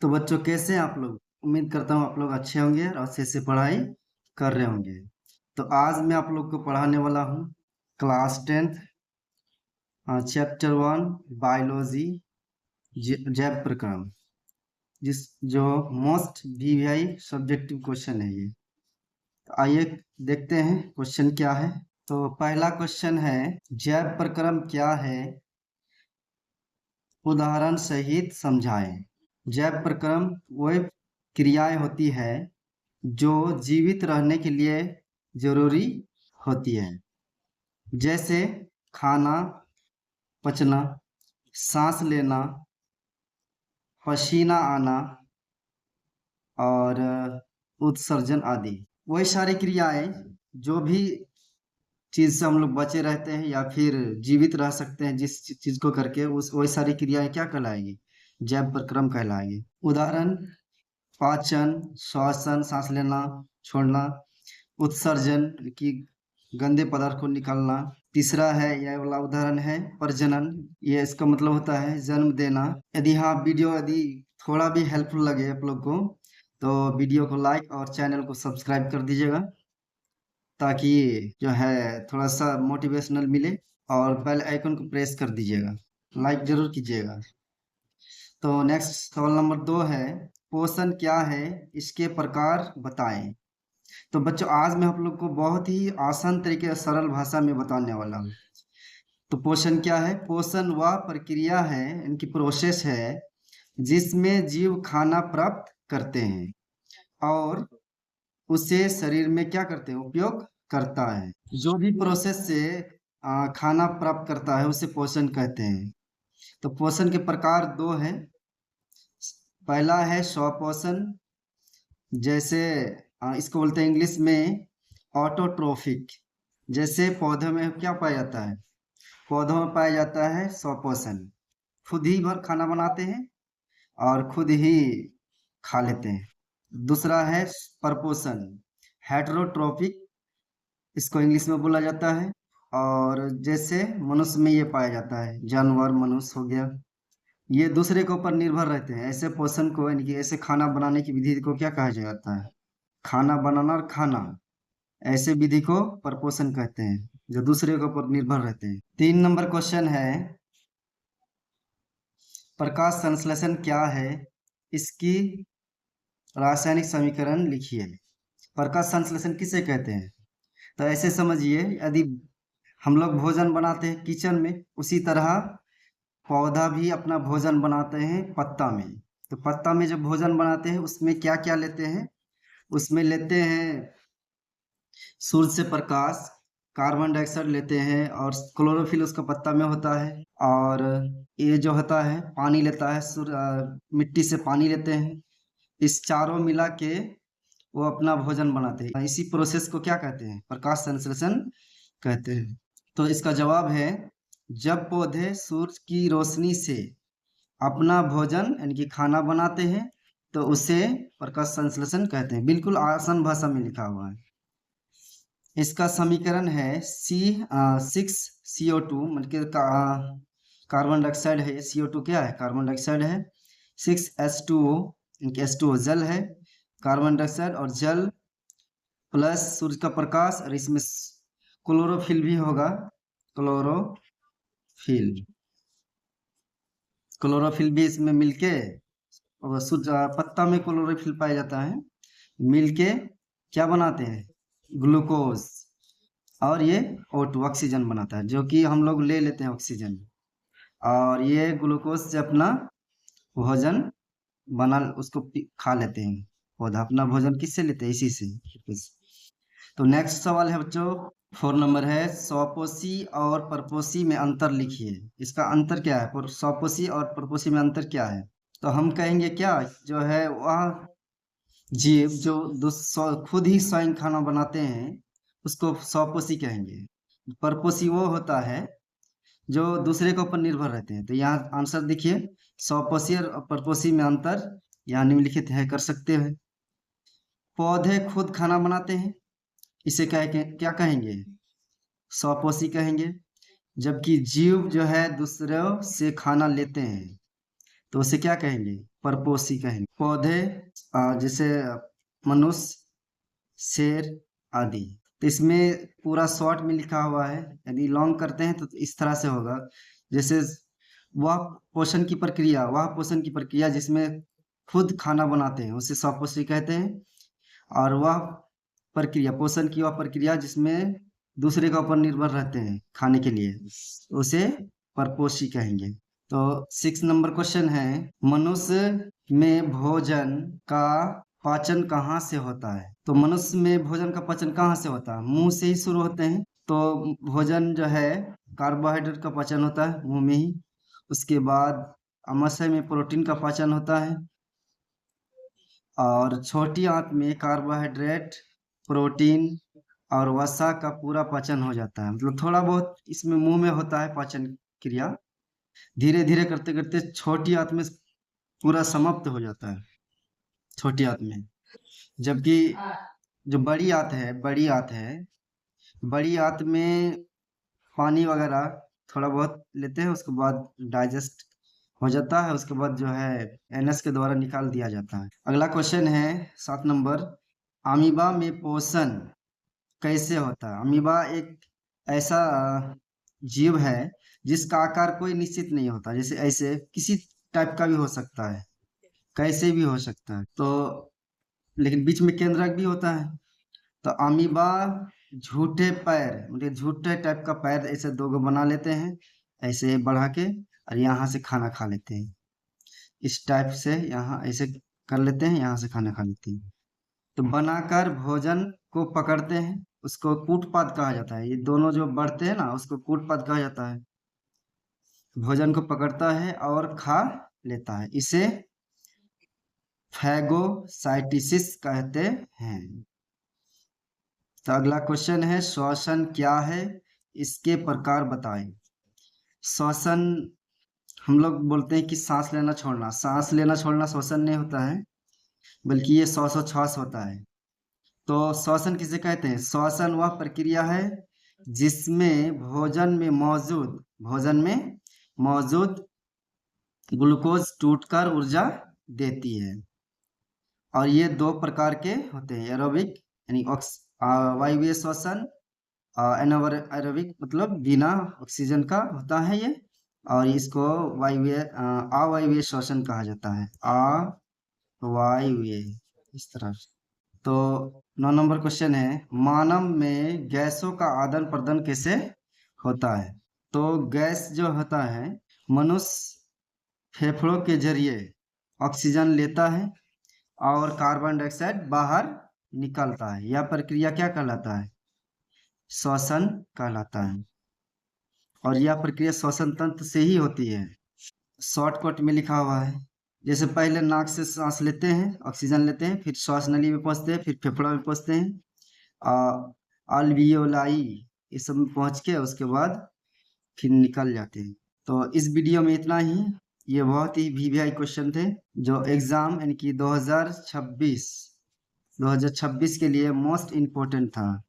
तो बच्चों कैसे हैं आप लोग। उम्मीद करता हूँ आप लोग अच्छे होंगे और अच्छे से पढ़ाई कर रहे होंगे। तो आज मैं आप लोग को पढ़ाने वाला हूँ क्लास 10th चैप्टर 1 बायोलॉजी जैव प्रक्रम, जिस जो मोस्ट वीवीआई सब्जेक्टिव क्वेश्चन है ये। तो आइए देखते हैं क्वेश्चन क्या है। तो पहला क्वेश्चन है, जैव प्रक्रम क्या है, उदाहरण सहित समझाएं। जैव प्रक्रम वह क्रियाएं होती है जो जीवित रहने के लिए जरूरी होती है, जैसे खाना, पचना, सांस लेना, पसीना आना और उत्सर्जन आदि। वही सारी क्रियाएं जो भी चीज से हम लोग बचे रहते हैं या फिर जीवित रह सकते हैं, जिस चीज को करके उस वही सारी क्रियाएं क्या कहलाएंगी, जैव प्रक्रम कहलाएंगी। उदाहरण, पाचन, श्वसन सांस लेना छोड़ना, उत्सर्जन की गंदे पदार्थ को निकालना। तीसरा है, यह वाला उदाहरण है प्रजनन, ये इसका मतलब होता है जन्म देना। यदि हाँ वीडियो यदि थोड़ा भी हेल्पफुल लगे आप लोग को तो वीडियो को लाइक और चैनल को सब्सक्राइब कर दीजिएगा, ताकि जो है थोड़ा सा मोटिवेशनल मिले। और बेल आइकन को प्रेस कर दीजिएगा, लाइक जरूर कीजिएगा। तो नेक्स्ट सवाल नंबर 2 है, पोषण क्या है, इसके प्रकार बताएं। तो बच्चों आज मैं आप लोग को बहुत ही आसान तरीके से सरल भाषा में बताने वाला हूँ। तो पोषण क्या है? पोषण वह प्रक्रिया है, इनकी प्रोसेस है जिसमें जीव खाना प्राप्त करते हैं और उसे शरीर में क्या करते हैं, उपयोग करता है। जो भी प्रोसेस से खाना प्राप्त करता है उसे पोषण कहते हैं। तो पोषण के प्रकार 2 हैं। पहला है स्वपोषण, जैसे इसको बोलते हैं इंग्लिश में ऑटोट्रोफिक। जैसे पौधों में क्या पाया जाता है, पौधों में पाया जाता है स्वपोषण, खुद ही भर खाना बनाते हैं और खुद ही खा लेते हैं। दूसरा है परपोषण, हेटेरोट्रोपिक, इसको इंग्लिश में बोला जाता है। और जैसे मनुष्य में ये पाया जाता है, जानवर मनुष्य हो गया, ये दूसरे के ऊपर निर्भर रहते हैं। ऐसे पोषण को यानी कि ऐसे खाना बनाने की विधि को क्या कहा जाता है, खाना बनाना और खाना, ऐसे विधि को परपोषण कहते हैं, जो दूसरे के ऊपर निर्भर रहते हैं। 3 नंबर क्वेश्चन है, प्रकाश संश्लेषण क्या है, इसकी रासायनिक समीकरण लिखिए। प्रकाश संश्लेषण किसे कहते हैं? तो ऐसे समझिए, यदि हम लोग भोजन बनाते हैं किचन में, उसी तरह पौधा भी अपना भोजन बनाते हैं पत्ता में। तो पत्ता में जब भोजन बनाते हैं उसमें क्या क्या लेते हैं, उसमें लेते हैं सूर्य से प्रकाश, कार्बन डाइऑक्साइड लेते हैं और क्लोरोफिल उसका पत्ता में होता है। और ये जो होता है पानी लेता है, मिट्टी से पानी लेते हैं। इस चारों मिला के वो अपना भोजन बनाते हैं। इसी प्रोसेस को क्या कहते हैं, प्रकाश संश्लेषण कहते हैं। तो इसका जवाब है, जब पौधे सूर्य की रोशनी से अपना भोजन यानी कि खाना बनाते हैं तो उसे प्रकाश संश्लेषण कहते हैं। बिल्कुल आसान भाषा में लिखा हुआ है। इसका समीकरण है C6CO2, मतलब कार्बन डाइऑक्साइड है, CO2 क्या है, कार्बन डाइऑक्साइड है। 6H2O, इनके H2O जल है, कार्बन डाइऑक्साइड और जल प्लस सूर्य का प्रकाश, और इसमें क्लोरोफिल भी होगा, क्लोरोफिल, क्लोरोफिल भी इसमें मिलके, और सूर्य पत्ता में क्लोरोफिल पाया जाता है, मिलके क्या बनाते हैं, ग्लूकोज, और ये O2 ऑक्सीजन बनाता है, जो कि हम लोग ले लेते हैं ऑक्सीजन। और ये ग्लूकोज से अपना भोजन बना, उसको खा लेते हैं। पौधा अपना भोजन किससे लेते हैं, इसी से। तो नेक्स्ट सवाल है बच्चों, 4 नंबर है, स्वपोषी और परपोषी में अंतर लिखिए। इसका अंतर क्या है, स्वपोषी और परपोषी में अंतर क्या है? तो हम कहेंगे क्या, जो है वह जीव जो खुद ही स्वयं खाना बनाते हैं उसको स्वपोषी कहेंगे। परपोषी वो होता है जो दूसरे के ऊपर निर्भर रहते हैं। तो यहाँ आंसर देखिए, स्वपोषी और परपोषी में अंतर यहाँ निम्नलिखित है, कर सकते हैं। पौधे खुद खाना बनाते हैं, इसे क्या कहेंगे, स्वपोषी कहेंगे। जबकि जीव जो है दूसरों से खाना लेते हैं, तो उसे क्या कहेंगे? परपोषी कहेंगे। पौधे जैसे मनुष्य, शेर आदि। तो इसमें पूरा शॉर्ट में लिखा हुआ है, यदि लॉन्ग करते हैं तो इस तरह से होगा। जैसे वह पोषण की प्रक्रिया जिसमें खुद खाना बनाते हैं उसे स्वपोषी कहते हैं। और वह प्रक्रिया, पोषण की वह प्रक्रिया जिसमें दूसरे के ऊपर निर्भर रहते हैं खाने के लिए, उसे परपोषी कहेंगे। तो 6 नंबर क्वेश्चन है, मनुष्य में भोजन का पाचन कहाँ से होता है? तो मनुष्य में भोजन का पाचन कहाँ से होता है? मुंह से ही शुरू होते हैं। तो भोजन जो है कार्बोहाइड्रेट का पाचन होता है मुंह में ही। उसके बाद आमाशय में प्रोटीन का पाचन होता है। और छोटी आंत में कार्बोहाइड्रेट, प्रोटीन और वसा का पूरा पाचन हो जाता है। मतलब थोड़ा बहुत इसमें मुंह में होता है पाचन क्रिया, धीरे धीरे करते करते छोटी आंत में पूरा समाप्त हो जाता है, छोटी आंत में। जबकि जो बड़ी आंत में पानी वगैरह थोड़ा बहुत लेते हैं, उसके बाद डाइजेस्ट हो जाता है, उसके बाद जो है एनएस के द्वारा निकाल दिया जाता है। अगला क्वेश्चन है 7 नंबर, अमीबा में पोषण कैसे होता है? अमीबा एक ऐसा जीव है जिसका आकार कोई निश्चित नहीं होता, जैसे ऐसे किसी टाइप का भी हो सकता है, कैसे भी हो सकता है। तो लेकिन बीच में केंद्रक भी होता है। तो अमीबा झूठे पैर, मतलब झूठे टाइप का पैर ऐसे 2 गो बना लेते हैं, ऐसे बढ़ा के, और यहाँ से खाना खा लेते हैं। इस टाइप से यहाँ ऐसे कर लेते हैं, यहाँ से खाना खा लेते हैं। तो बनाकर भोजन को पकड़ते हैं, उसको कूटपाद कहा जाता है। ये दोनों जो बढ़ते हैं ना, उसको कूटपाद कहा जाता है। भोजन को पकड़ता है और खा लेता है, इसे फैगोसाइटोसिस कहते हैं। तो अगला क्वेश्चन है, श्वसन क्या है? इसके प्रकार बताएं। श्वसन हम लोग बोलते हैं कि सांस लेना छोड़ना। सांस लेना छोड़ना श्वसन नहीं होता है, बल्कि ये श्वासोच्छ्वास होता है। तो श्वसन किसे कहते हैं? श्वसन वह प्रक्रिया है जिसमें भोजन में मौजूद ग्लूकोज टूटकर ऊर्जा देती है। और ये 2 प्रकार के होते हैं, एरोबिक यानी वायवीय श्वसन, एनाएरोबिक मतलब बिना ऑक्सीजन का होता है ये, और इसको अवायवीय श्वसन कहा जाता है, अवायवीय, इस तरह। तो 9 नंबर क्वेश्चन है, मानव में गैसों का आदान प्रदान कैसे होता है? तो गैस जो होता है, मनुष्य फेफड़ों के जरिए ऑक्सीजन लेता है और कार्बन डाइऑक्साइड बाहर निकलता है। यह प्रक्रिया क्या कहलाता है? श्वसन कहलाता है। और यह प्रक्रिया श्वसन तंत्र से ही होती है। शॉर्टकट में लिखा हुआ है, जैसे पहले नाक से सांस लेते हैं, ऑक्सीजन लेते हैं, फिर श्वास नली में पहुंचते हैं, फिर फेफड़ा में पहुंचते हैं, अल्वियोलाई इस सब में पहुंच के उसके बाद फिर निकल जाते हैं। तो इस वीडियो में इतना ही। ये बहुत ही वीवीआई क्वेश्चन थे जो एग्जाम यानी कि 2026 के लिए मोस्ट इम्पोर्टेंट था।